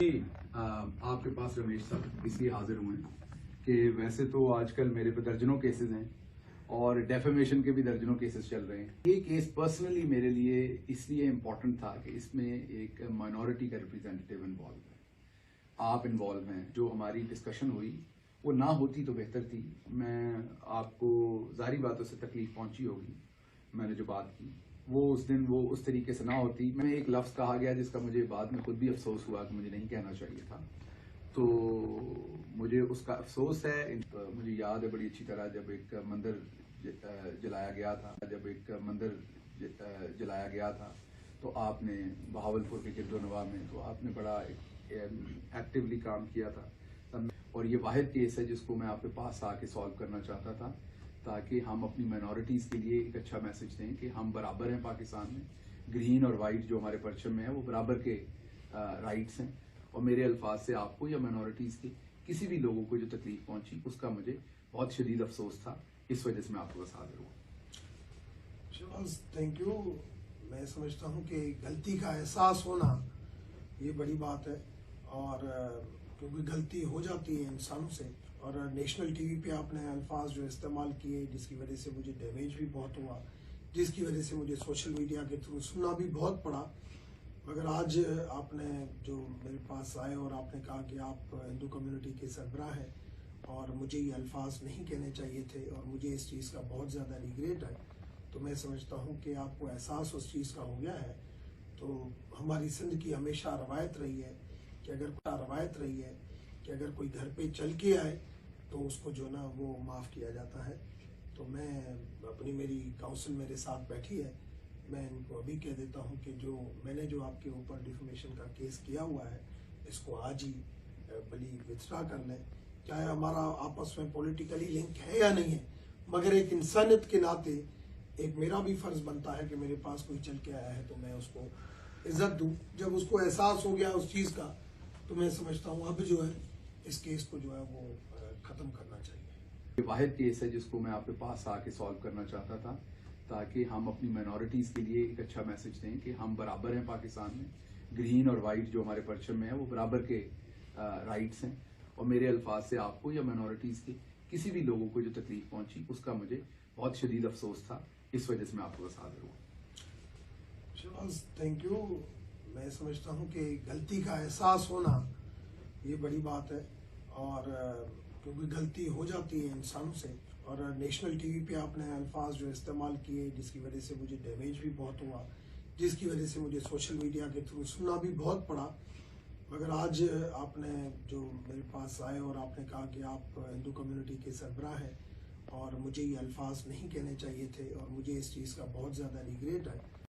आपके पास रमेश साहब इसलिए हाजिर हुए हैं कि वैसे तो आजकल मेरे पे दर्जनों केसेस हैं और डेफेमेशन के भी दर्जनों केसेस चल रहे हैं। ये केस पर्सनली मेरे लिए इसलिए इम्पोर्टेंट था कि इसमें एक माइनॉरिटी का रिप्रेजेंटेटिव इन्वॉल्व है, आप इन्वॉल्व हैं। जो हमारी डिस्कशन हुई वो ना होती तो बेहतर थी। मैं आपको ज़ाहिर बातों से तकलीफ पहुंची होगी, मैंने जो बात की वो उस दिन वो उस तरीके से ना होती। मैं एक लफ्ज़ कहा गया जिसका मुझे बाद में खुद भी अफसोस हुआ कि मुझे नहीं कहना चाहिए था, तो मुझे उसका अफसोस है। मुझे याद है बड़ी अच्छी तरह जब एक मंदिर जलाया गया था तो आपने बहावलपुर के गिरदोनवा में तो आपने बड़ा एक्टिवली काम किया था। और ये वाहिद केस है जिसको मैं आपके पास आके सॉल्व करना चाहता था ताकि हम अपनी माइनॉरिटीज़ के लिए एक अच्छा मैसेज दें कि हम बराबर हैं पाकिस्तान में। ग्रीन और वाइट जो हमारे परचम में है वो बराबर के राइट्स हैं। और मेरे अल्फाज से आपको या माइनॉरिटीज़ के किसी भी लोगों को जो तकलीफ पहुंची उसका मुझे बहुत शदीद अफसोस था। इस वजह से मैं आपके पास हाजिर हुआ। Shahbaz, thank you. मैं समझता हूँ कि गलती का एहसास होना ये बड़ी बात है, और क्योंकि गलती हो जाती है इंसानों से। और नेशनल टीवी पे आपने अल्फाज जो इस्तेमाल किए जिसकी वजह से मुझे डैमेज भी बहुत हुआ, जिसकी वजह से मुझे सोशल मीडिया के थ्रू सुनना भी बहुत पड़ा। मगर आज आपने जो मेरे पास आए और आपने कहा कि आप हिंदू कम्युनिटी के सरबराह हैं और मुझे ये अल्फाज नहीं कहने चाहिए थे और मुझे इस चीज़ का बहुत ज़्यादा रिग्रेट है, तो मैं समझता हूँ कि आपको एहसास उस चीज़ का हो गया है। तो हमारी सिंध की हमेशा रवायत रही है कि अगर कोई घर पे चल के आए तो उसको जो ना वो माफ़ किया जाता है। तो मैं मेरी काउंसिल मेरे साथ बैठी है, मैं इनको अभी कह देता हूँ कि मैंने जो आपके ऊपर डिफेमेशन का केस किया हुआ है इसको आज ही बली विथड्रा कर लें। चाहे हमारा आपस में पॉलिटिकली लिंक है या नहीं है, मगर एक इंसानियत के नाते एक मेरा भी फर्ज बनता है कि मेरे पास कोई चल के आया है तो मैं उसको इज्जत दूं। जब उसको एहसास हो गया उस चीज़ का, तो मैं समझता हूँ अब जो है इस केस को जो है वो ख़त्म करना चाहिए। ये वाहिद केस है जिसको मैं आपके पास आके सॉल्व करना चाहता था ताकि हम अपनी माइनॉरिटीज़ के लिए एक अच्छा मैसेज दें कि हम बराबर हैं पाकिस्तान में। ग्रीन और वाइट जो हमारे परचम में है वो बराबर के राइट्स हैं। और मेरे अल्फाज से आपको या माइनॉरिटीज़ के किसी भी लोगों को जो तकलीफ पहुंची उसका मुझे बहुत शदीद अफसोस था। इस वजह से मैं आपके पास हाजिर हुआ। Shahbaz, thank you. मैं समझता हूँ कि गलती का एहसास होना ये बड़ी बात है, और क्योंकि गलती हो जाती है इंसानों से। और नेशनल टीवी पे आपने अल्फाज जो इस्तेमाल किए जिसकी वजह से मुझे डैमेज भी बहुत हुआ, जिसकी वजह से मुझे सोशल मीडिया के थ्रू सुनना भी बहुत पड़ा। मगर आज आपने जो मेरे पास आए और आपने कहा कि आप हिंदू कम्युनिटी के सरबराह हैं और मुझे ये अल्फाज नहीं कहने चाहिए थे और मुझे इस चीज़ का बहुत ज़्यादा रिग्रेट है,